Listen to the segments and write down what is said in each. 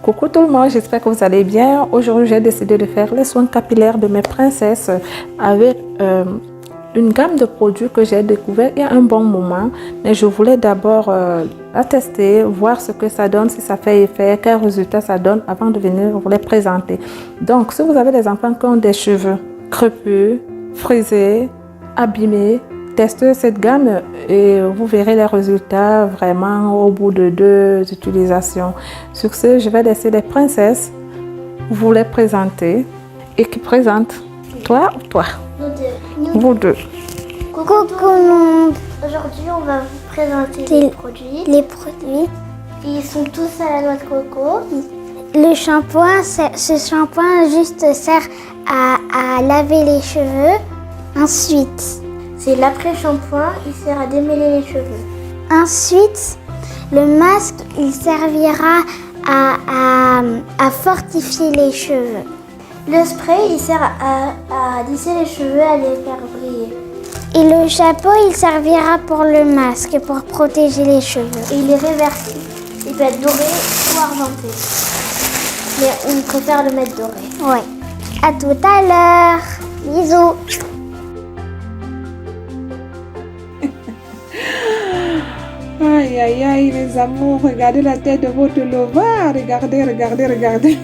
Coucou tout le monde, j'espère que vous allez bien. Aujourd'hui, j'ai décidé de faire les soins capillaires de mes princesses avec une gamme de produits que j'ai découvert il y a un bon moment. Mais je voulais d'abord la tester, voir ce que ça donne, si ça fait effet, quel résultat ça donne avant de venir vous les présenter. Donc, si vous avez des enfants qui ont des cheveux crépus, frisés, abîmés, testez cette gamme et vous verrez les résultats vraiment au bout de 2 utilisations. Sur ce, je vais laisser les princesses vous les présenter. Et qui présente? Toi ou toi? Vous deux. Coucou tout le monde. Aujourd'hui, on va vous présenter les produits. Ils sont tous à la noix de coco. Le shampoing, ce shampoing juste sert à laver les cheveux. Ensuite, c'est l'après-shampoing, il sert à démêler les cheveux. Ensuite, le masque, il servira à fortifier les cheveux. Le spray, il sert à lisser les cheveux, à les faire briller. Et le chapeau, il servira pour le masque, pour protéger les cheveux. Et il est réversible. Il peut être doré ou argenté. Mais on préfère le mettre doré. Ouais. À tout à l'heure. Bisous. Aïe, aïe, aïe, mes amours, regardez la tête de votre lova. Regardez, regardez, regardez.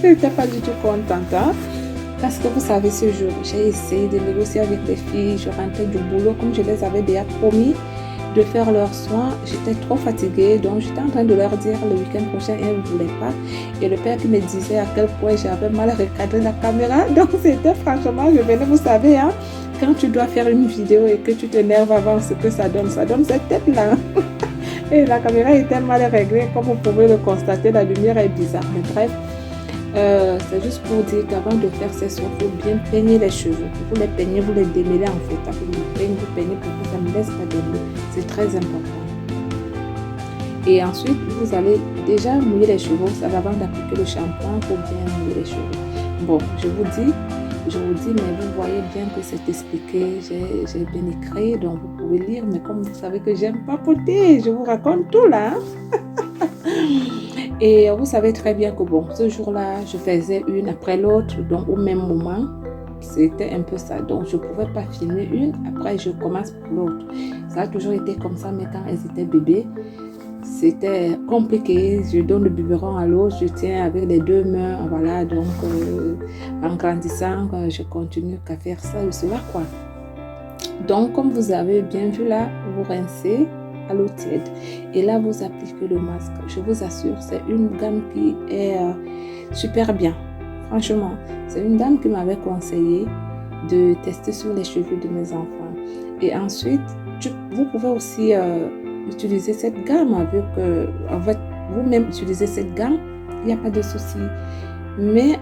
Je n'étais pas du tout contente. Hein? Parce que vous savez, ce jour, j'ai essayé de négocier avec les filles. Je rentrais du boulot, comme je les avais déjà promis de faire leurs soins. J'étais trop fatiguée, donc j'étais en train de leur dire le week-end prochain, et elles ne voulaient pas. Et le père qui me disait à quel point j'avais mal recadré la caméra. Donc c'était franchement, je venais, vous savez, hein, quand tu dois faire une vidéo et que tu t'énerves avant ce que ça donne cette tête-là. Et la caméra était mal réglée, comme vous pouvez le constater, la lumière est bizarre. Mais bref, c'est juste pour dire qu'avant de faire ces soins, il faut bien peigner les cheveux. Vous les peignez, vous les démêlez en fait. Vous peignez pour que ça ne laisse pas de l'eau. C'est très important. Et ensuite, vous allez déjà mouiller les cheveux. Vous savez, avant d'appliquer le shampoing, il faut bien mouiller les cheveux. Bon, je vous dis, mais vous voyez bien que c'est expliqué, j'ai bien écrit, donc vous pouvez lire, mais comme vous savez que j'aime papoter, je vous raconte tout là. Et vous savez très bien que bon, ce jour-là, je faisais une après l'autre, donc au même moment, c'était un peu ça. Donc je ne pouvais pas filmer une, après je commence pour l'autre. Ça a toujours été comme ça, mais quand elles étaient bébés, c'était compliqué. Je donne le biberon à l'autre, je tiens avec les deux mains, voilà. Donc en grandissant, je continue qu'à faire ça et cela quoi. Donc comme vous avez bien vu là, vous rincez à l'eau tiède et là vous appliquez le masque. Je vous assure, c'est une gamme qui est super bien. Franchement, c'est une dame qui m'avait conseillé de tester sur les cheveux de mes enfants. Et ensuite, vous pouvez aussi utiliser cette gamme avec en fait vous-même utiliser cette gamme, il n'y a pas de souci. Mais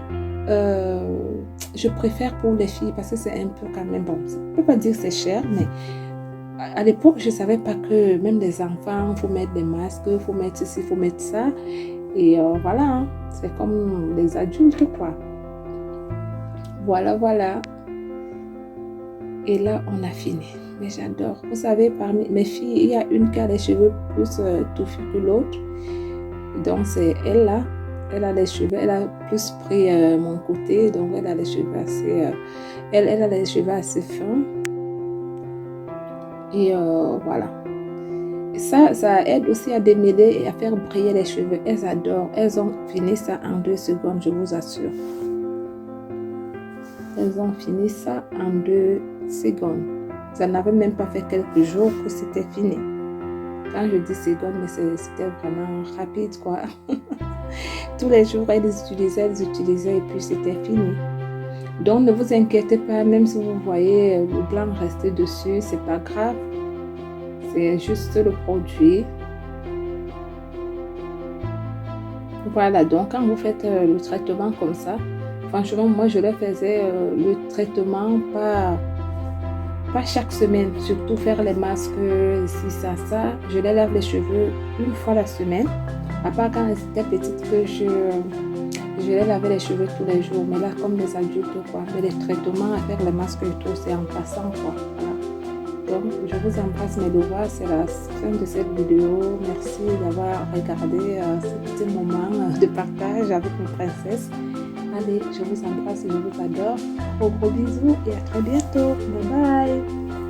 je préfère pour les filles parce que c'est un peu quand même bon. Je ne peux pas dire que c'est cher, mais à l'époque, je ne savais pas que même les enfants, il faut mettre des masques, il faut mettre ceci, il faut mettre ça. Et voilà, hein, c'est comme les adultes, quoi. Voilà, voilà. Et là, on a fini. Mais j'adore. Vous savez, parmi mes filles, il y a une qui a les cheveux plus touffus que l'autre. Donc, c'est elle là. Elle a les cheveux, elle a plus pris mon côté. Donc, elle a les cheveux assez... elle a les cheveux assez fins. Et voilà. Et ça aide aussi à démêler et à faire briller les cheveux. Elles adorent. Elles ont fini ça en 2 secondes, je vous assure. Elles ont fini ça en 2 secondes. Ça n'avait même pas fait quelques jours que c'était fini. Quand je dis secondes, mais c'était vraiment rapide, quoi. Tous les jours, elles utilisaient et puis c'était fini. Donc, ne vous inquiétez pas, même si vous voyez le blanc rester dessus, c'est pas grave. C'est juste le produit. Voilà, donc quand vous faites le traitement comme ça, franchement, moi, je le faisais le traitement pas chaque semaine, surtout faire les masques, si ça. Je les lave les cheveux une fois la semaine. À part quand elles étaient petites que je les lavais les cheveux tous les jours. Mais là, comme les adultes, quoi. Mais les traitements à faire les masques et tout, c'est en passant, quoi. Voilà. Donc, je vous embrasse mes devoirs. C'est la fin de cette vidéo. Merci d'avoir regardé ce petit moment de partage avec mes princesses. Allez, je vous embrasse et je vous adore. Gros bisous et à très bientôt. Bye bye.